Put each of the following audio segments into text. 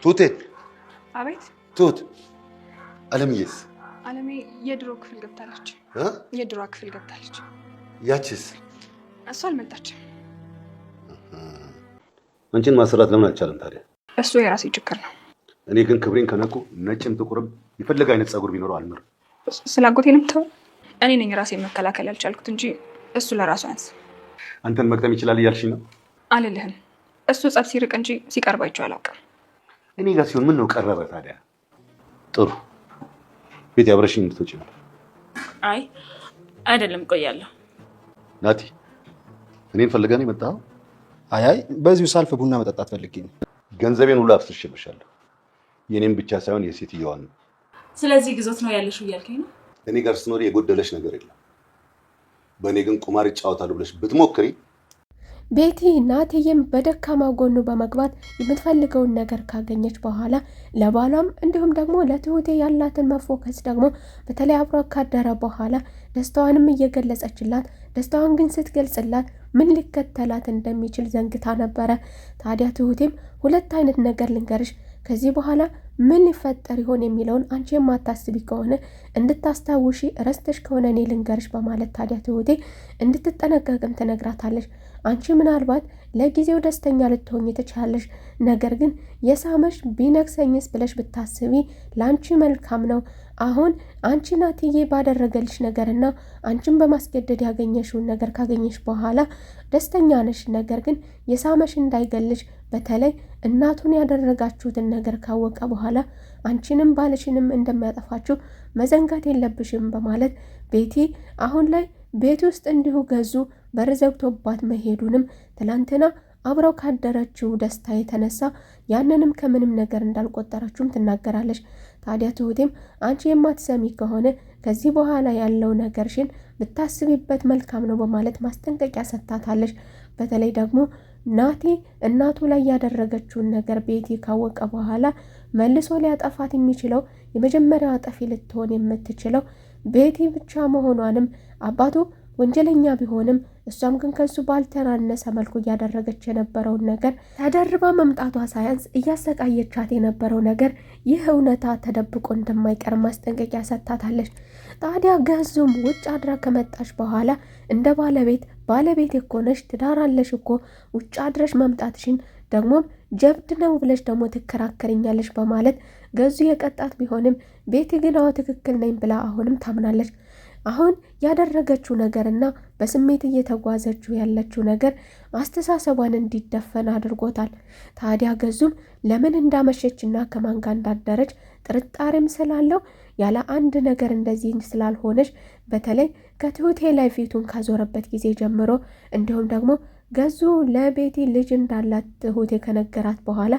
ቱቴ አቤት ቱት አለምዬስ? አለሜ የድሮ ክፍል ገብታለች። የድሮ ክፍል ገብታለች። ያቺስ? እሷ አልመጣችም። አንቺን ማሰራት ለምን አልቻለም ታዲያ? እሱ የራሴ ችግር ነው። እኔ ግን ክብሬን ከነኩ ነጭም ጥቁርም የፈለገ አይነት ጸጉር ቢኖረው አልምር። ስላጎቴንም ተው። እኔ ነኝ ራሴን መከላከል ያልቻልኩት እንጂ እሱ ለራሱ አንስ። አንተን መቅጠም ይችላል እያልሽኝ ነው? አልልህም። እሱ ጸብ ሲርቅ እንጂ ሲቀርብ አይቼው አላውቅም። እኔ ጋር ሲሆን ምን ነው ቀረበ ታዲያ? ጥሩ ቤት ያብረሽኝ እንድትወጪ ነው። አይ አይደለም፣ ቆያለሁ። ናቲ እኔን ፈልገህ ነው የመጣኸው? አይ በዚሁ ሳልፍ ቡና መጠጣት ፈልጌ ነው። ገንዘቤን ሁሉ አፍስሼብሻለሁ። የኔም ብቻ ሳይሆን የሴትዮዋን ነው። ስለዚህ ግዞት ነው ያለሽው እያልከኝ ነው? እኔ ጋር ስትኖሪ የጎደለሽ ነገር የለም። በእኔ ግን ቁማር ይጫወታሉ ብለሽ ብትሞክሪ። ቤቲ ናትዬም በደካማ ጎኑ በመግባት የምትፈልገውን ነገር ካገኘች በኋላ ለባሏም እንዲሁም ደግሞ ለትሁቴ ያላትን መፎከስ ደግሞ በተለይ አብሮ ካደረ በኋላ ደስታዋንም እየገለጸችላት፣ ደስታዋን ግን ስትገልጽላት ምን ሊከተላት እንደሚችል ዘንግታ ነበረ። ታዲያ ትሁቴም ሁለት አይነት ነገር ልንገርሽ፣ ከዚህ በኋላ ምን ሊፈጠር ይሆን የሚለውን አንቺ የማታስቢ ከሆነ እንድታስታውሺ፣ ረስተሽ ከሆነ እኔ ልንገርሽ በማለት ታዲያ ትሁቴ እንድትጠነቀቅም ትነግራታለች። አንቺ ምናልባት ለጊዜው ደስተኛ ልትሆኝ ትችላለሽ፣ ነገር ግን የሳመሽ ቢነክሰኝስ ብለሽ ብታስቢ ለአንቺ መልካም ነው። አሁን አንቺ ናትዬ ባደረገልሽ ነገርና አንቺን በማስገደድ ያገኘሽውን ነገር ካገኘሽ በኋላ ደስተኛ ነሽ፣ ነገር ግን የሳመሽ እንዳይገልሽ፣ በተለይ እናቱን ያደረጋችሁትን ነገር ካወቀ በኋላ አንቺንም ባልሽንም እንደሚያጠፋችሁ መዘንጋት የለብሽም በማለት ቤቲ አሁን ላይ ቤት ውስጥ እንዲሁ ገዙ በር ዘግቶባት መሄዱንም ትላንትና አብረው ካደረችው ደስታ የተነሳ ያንንም ከምንም ነገር እንዳልቆጠረችውም ትናገራለች። ታዲያ ትሁቴም አንቺ የማትሰሚ ከሆነ ከዚህ በኋላ ያለው ነገርሽን ብታስቢበት መልካም ነው በማለት ማስጠንቀቂያ ሰጥታታለች። በተለይ ደግሞ ናቲ እናቱ ላይ ያደረገችውን ነገር ቤቲ ካወቀ በኋላ መልሶ ሊያጠፋት የሚችለው የመጀመሪያው አጠፊ ልትሆን የምትችለው ቤቲ ብቻ መሆኗንም አባቱ ወንጀለኛ ቢሆንም እሷም ግን ከሱ ባልተናነሰ መልኩ እያደረገች የነበረውን ነገር ተደርባ መምጣቷ ሳያንስ እያሰቃየቻት የነበረው ነገር ይህ እውነታ ተደብቆ እንደማይቀር ማስጠንቀቂያ ሰጥታታለች። ታዲያ ገዙም ውጭ አድራ ከመጣች በኋላ እንደ ባለቤት እኮ ነሽ፣ ትዳር አለሽ እኮ ውጭ አድረሽ መምጣትሽን ደግሞም ጀብድ ነው ብለሽ ደግሞ ትከራከርኛለሽ በማለት ገዙ የቀጣት ቢሆንም ቤቲ ግን አዎ ትክክል ነኝ ብላ አሁንም ታምናለች። አሁን ያደረገችው ነገርና በስሜት እየተጓዘችው ያለችው ነገር አስተሳሰቧን እንዲደፈን አድርጎታል። ታዲያ ገዙም ለምን እንዳመሸችና ከማን ጋር እንዳደረች ጥርጣሬም ስላለው ያለ አንድ ነገር እንደዚህ ስላልሆነች በተለይ ከትሁቴ ላይ ፊቱን ካዞረበት ጊዜ ጀምሮ እንዲሁም ደግሞ ገዙ ለቤቲ ልጅ እንዳላት ትሁቴ ከነገራት በኋላ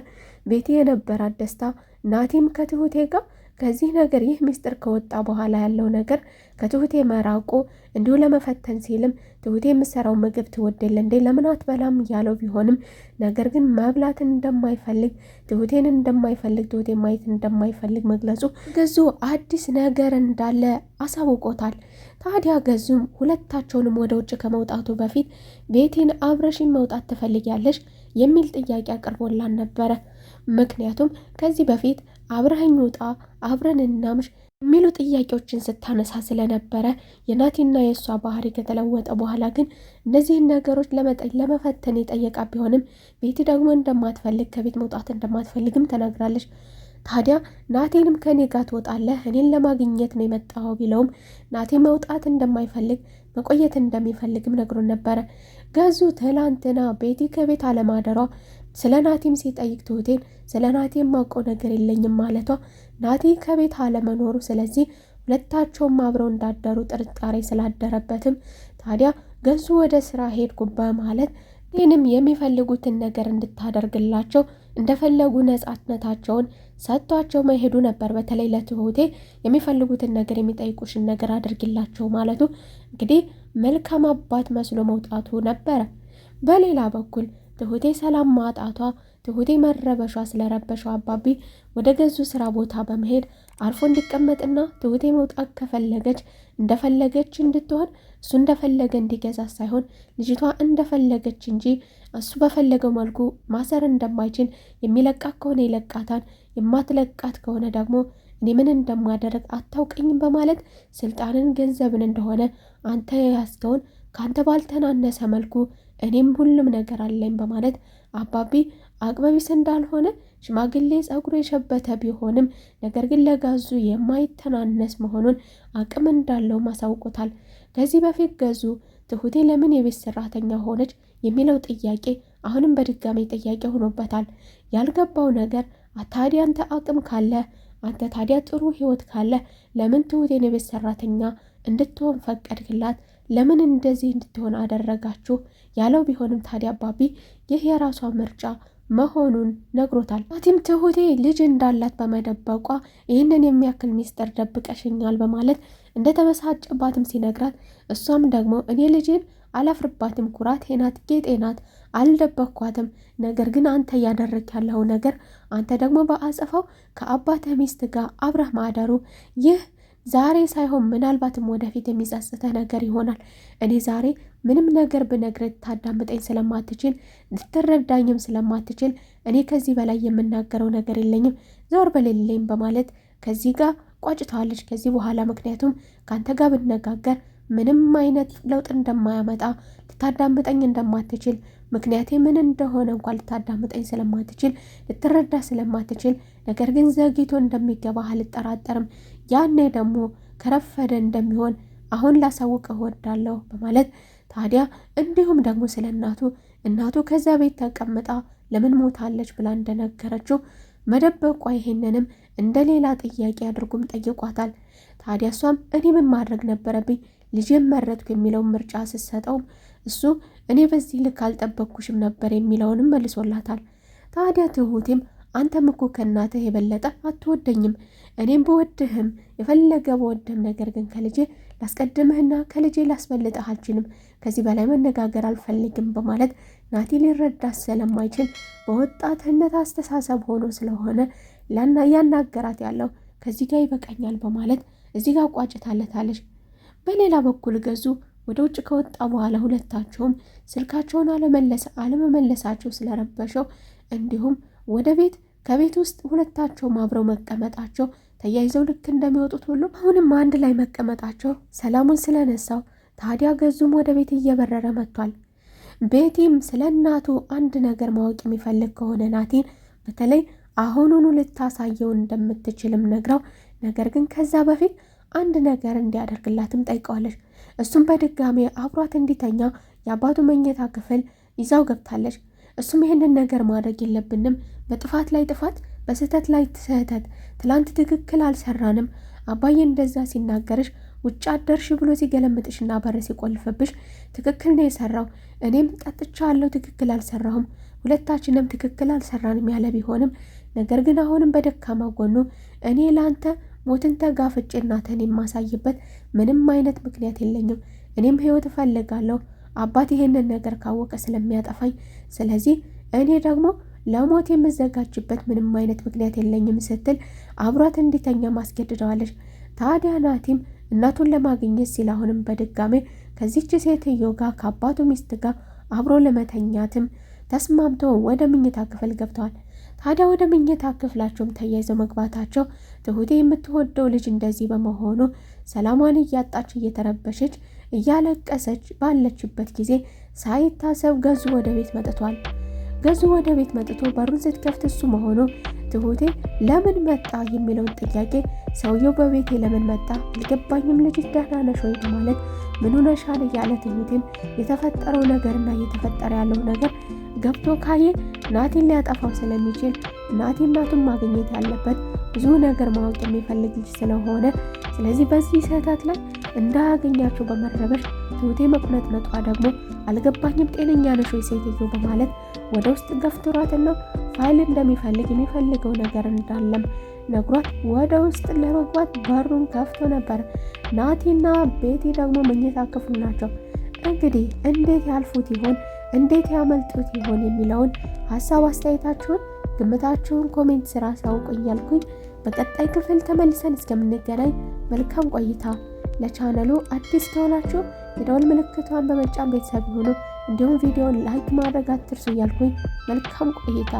ቤቲ የነበራት ደስታ ናቲም ከትሁቴ ጋር ከዚህ ነገር ይህ ምስጢር ከወጣ በኋላ ያለው ነገር ከትሁቴ መራቁ እንዲሁ ለመፈተን ሲልም ትሁቴ የምሰራው ምግብ ትወደለ እንዴ ለምን አትበላም እያለው ቢሆንም ነገር ግን መብላትን እንደማይፈልግ ትሁቴን እንደማይፈልግ ትሁቴ ማየት እንደማይፈልግ መግለጹ ገዙ አዲስ ነገር እንዳለ አሳውቆታል። ታዲያ ገዙም ሁለታቸውንም ወደ ውጭ ከመውጣቱ በፊት ቤቲን አብረሽን መውጣት ትፈልጊያለሽ የሚል ጥያቄ አቅርቦላን ነበረ። ምክንያቱም ከዚህ በፊት አብረኸኝ ውጣ አብረን እናምሽ የሚሉ ጥያቄዎችን ስታነሳ ስለነበረ የናቲና የእሷ ባህሪ ከተለወጠ በኋላ ግን እነዚህን ነገሮች ለመፈተን የጠየቃ ቢሆንም ቤቲ ደግሞ እንደማትፈልግ ከቤት መውጣት እንደማትፈልግም ተናግራለች። ታዲያ ናቴንም ከኔ ጋር ትወጣለህ እኔን ለማግኘት ነው የመጣኸው ቢለውም ናቴ መውጣት እንደማይፈልግ መቆየት እንደሚፈልግም ነግሮን ነበረ። ገዙ ትላንትና ቤቲ ከቤት አለማደሯ ስለ ናቲም ሲጠይቅ ትሁቴን ስለ ናቲ የማውቀው ነገር የለኝም ማለቷ ናቲ ከቤት አለመኖሩ ስለዚህ ሁለታቸውም አብረው እንዳደሩ ጥርጣሬ ስላደረበትም ታዲያ ገዙ ወደ ስራ ሄድኩ በማለት ይህንም የሚፈልጉትን ነገር እንድታደርግላቸው እንደፈለጉ ነጻነታቸውን ሰጥቷቸው መሄዱ ነበር። በተለይ ለትሁቴ የሚፈልጉትን ነገር የሚጠይቁሽን ነገር አድርግላቸው ማለቱ እንግዲህ መልካም አባት መስሎ መውጣቱ ነበረ። በሌላ በኩል ትሁቴ ሰላም ማጣቷ ትሁቴ መረበሿ ስለረበሸው አባቢ ወደ ገዙ ስራ ቦታ በመሄድ አርፎ እንዲቀመጥና ትሁቴ መውጣት ከፈለገች እንደፈለገች እንድትሆን እሱ እንደፈለገ እንዲገዛ ሳይሆን ልጅቷ እንደፈለገች እንጂ እሱ በፈለገው መልኩ ማሰር እንደማይችል የሚለቃት ከሆነ ይለቃታል፣ የማትለቃት ከሆነ ደግሞ እኔ ምን እንደማደረግ አታውቀኝም በማለት ስልጣንን ገንዘብን እንደሆነ አንተ ያስከውን ከአንተ ባልተናነሰ መልኩ እኔም ሁሉም ነገር አለኝ በማለት አባቢ አቅመቢስ እንዳልሆነ ሽማግሌ ጸጉሩ የሸበተ ቢሆንም ነገር ግን ለጋዙ የማይተናነስ መሆኑን አቅም እንዳለው ማሳውቆታል። ከዚህ በፊት ገዙ ትሁቴ ለምን የቤት ሰራተኛ ሆነች የሚለው ጥያቄ አሁንም በድጋሚ ጥያቄ ሆኖበታል። ያልገባው ነገር ታዲያ አንተ አቅም ካለ አንተ ታዲያ ጥሩ ህይወት ካለ ለምን ትሁቴን የቤት ሰራተኛ እንድትሆን ፈቀድክላት? ለምን እንደዚህ እንድትሆን አደረጋችሁ? ያለው ቢሆንም ታዲያ አባቢ ይህ የራሷ ምርጫ መሆኑን ነግሮታል። ናቲም ትሁቴ ልጅ እንዳላት በመደበቋ ይህንን የሚያክል ሚስጥር ደብቀሽኛል በማለት እንደተበሳጨባትም ሲነግራት እሷም ደግሞ እኔ ልጅን አላፍርባትም፣ ኩራቴ ናት፣ ጌጤ ናት፣ አልደበኳትም። ነገር ግን አንተ እያደረግ ያለው ነገር አንተ ደግሞ በአጸፋው ከአባትህ ሚስት ጋር አብረህ ማደሩ ይህ ዛሬ ሳይሆን ምናልባትም ወደፊት የሚጸጽተህ ነገር ይሆናል። እኔ ዛሬ ምንም ነገር ብነግርህ ታዳምጠኝ ስለማትችል ልትረዳኝም ስለማትችል እኔ ከዚህ በላይ የምናገረው ነገር የለኝም፣ ዞር በሌለኝ በማለት ከዚህ ጋር ቋጭተዋለች። ከዚህ በኋላ ምክንያቱም ከአንተ ጋር ብነጋገር ምንም አይነት ለውጥ እንደማያመጣ ልታዳምጠኝ እንደማትችል ምክንያቴ ምን እንደሆነ እንኳን ልታዳምጠኝ ስለማትችል ልትረዳ ስለማትችል ነገር ግን ዘግይቶ እንደሚገባህ አልጠራጠርም። ያኔ ደግሞ ከረፈደ እንደሚሆን አሁን ላሳውቅ እወዳለሁ በማለት ታዲያ እንዲሁም ደግሞ ስለ እናቱ ከዛ ቤት ተቀምጣ ለምን ሞታለች ብላ እንደነገረችው መደበቋ ይሄንንም እንደ ሌላ ጥያቄ አድርጎም ጠይቋታል። ታዲያ እሷም እኔ ምን ማድረግ ነበረብኝ ልጄን መረጥኩ የሚለውን ምርጫ ስትሰጠውም እሱ እኔ በዚህ ልክ አልጠበቅኩሽም ነበር የሚለውንም መልሶላታል። ታዲያ ትሁቴም አንተም እኮ ከእናትህ የበለጠ አትወደኝም፣ እኔም በወድህም የፈለገ በወድህም ነገር ግን ከልጄ ላስቀድምህና ከልጄ ላስበልጥህ አልችልም፣ ከዚህ በላይ መነጋገር አልፈልግም በማለት ናቲ ሊረዳ ስለማይችል በወጣትነት አስተሳሰብ ሆኖ ስለሆነ ያናገራት ያለው ከዚህ ጋር ይበቃኛል በማለት እዚህ ጋር ቋጭታለታለች። በሌላ በኩል ገዙ ወደ ውጭ ከወጣ በኋላ ሁለታቸውም ስልካቸውን አለመመለሳቸው ስለረበሸው እንዲሁም ወደ ቤት ከቤት ውስጥ ሁለታቸውም አብረው መቀመጣቸው ተያይዘው ልክ እንደሚወጡት ሁሉ አሁንም አንድ ላይ መቀመጣቸው ሰላሙን ስለነሳው ታዲያ ገዙም ወደ ቤት እየበረረ መጥቷል። ቤቲም ስለ እናቱ አንድ ነገር ማወቅ የሚፈልግ ከሆነ ናቲን በተለይ አሁኑኑ ልታሳየው እንደምትችልም ነግራው ነገር ግን ከዛ በፊት አንድ ነገር እንዲያደርግላትም ጠይቀዋለች። እሱም በድጋሜ አብሯት እንዲተኛ የአባቱ መኝታ ክፍል ይዛው ገብታለች። እሱም ይህንን ነገር ማድረግ የለብንም፣ በጥፋት ላይ ጥፋት፣ በስህተት ላይ ስህተት፣ ትላንት ትክክል አልሰራንም፣ አባዬ እንደዛ ሲናገርሽ ውጭ አደርሽ ብሎ ሲገለምጥሽና በር ሲቆልፍብሽ ትክክል ነው የሰራው፣ እኔም ጠጥቻለሁ፣ ትክክል አልሰራሁም፣ ሁለታችንም ትክክል አልሰራንም ያለ ቢሆንም ነገር ግን አሁንም በደካማ ጎኑ እኔ ለአንተ ሞትን ተጋፍጬ እናትህን የማሳይበት ምንም አይነት ምክንያት የለኝም፣ እኔም ህይወት እፈልጋለሁ፣ አባት ይሄንን ነገር ካወቀ ስለሚያጠፋኝ፣ ስለዚህ እኔ ደግሞ ለሞት የምዘጋጅበት ምንም አይነት ምክንያት የለኝም ስትል አብሯት እንዲተኛ ማስገድደዋለች። ታዲያ ናቲም እናቱን ለማግኘት ሲል አሁንም በድጋሜ ከዚች ሴትዮ ጋር ከአባቱ ሚስት ጋር አብሮ ለመተኛትም ተስማምቶ ወደ ምኝታ ክፍል ገብተዋል። ታዲያ ወደ ምኝታ ክፍላቸውም ተያይዘው መግባታቸው ትሁቴ የምትወደው ልጅ እንደዚህ በመሆኑ ሰላሟን እያጣች እየተረበሸች እያለቀሰች ባለችበት ጊዜ ሳይታሰብ ገዙ ወደ ቤት መጥቷል። ገዙ ወደ ቤት መጥቶ በሩን ስትከፍት እሱ መሆኑ ትሁቴ ለምን መጣ የሚለውን ጥያቄ ሰውየው በቤቴ ለምን መጣ አልገባኝም፣ ልጅ ደህና ነሽ ወይ በማለት ምን ሆነሻል እያለ ትሁቴም የተፈጠረው ነገርና እየተፈጠረ ያለው ነገር ገብቶ ካየ ናቲን ሊያጠፋው ስለሚችል ናቲ እናቱን ማግኘት ያለበት ብዙ ነገር ማወቅ የሚፈልግ ልጅ ስለሆነ ስለዚህ በዚህ ስህተት ላይ እንዳያገኛቸው በመረበሽ ትሁቴ መቁነጥነጧ ደግሞ አልገባኝም፣ ጤነኛ ነሽ ወይ ሴትዮ በማለት ወደ ውስጥ ገፍትሯትና ፋይል እንደሚፈልግ የሚፈልገው ነገር እንዳለም ነግሯት ወደ ውስጥ ለመግባት በሩን ከፍቶ ነበር። ናቲና ቤቲ ደግሞ መኝታ ክፍል ናቸው። እንግዲህ እንዴት ያልፉት ይሆን፣ እንዴት ያመልጡት ይሆን የሚለውን ሀሳብ አስተያየታችሁን ግምታችሁን ኮሜንት ስራ አሳውቁኝ እያልኩኝ በቀጣይ ክፍል ተመልሰን እስከምንገናኝ መልካም ቆይታ። ለቻናሉ አዲስ ከሆናችሁ የደወል ምልክቷን በመጫን ቤተሰብ ይሁኑ። እንዲሁም ቪዲዮን ላይክ ማድረግ አትርሱ እያልኩኝ መልካም ቆይታ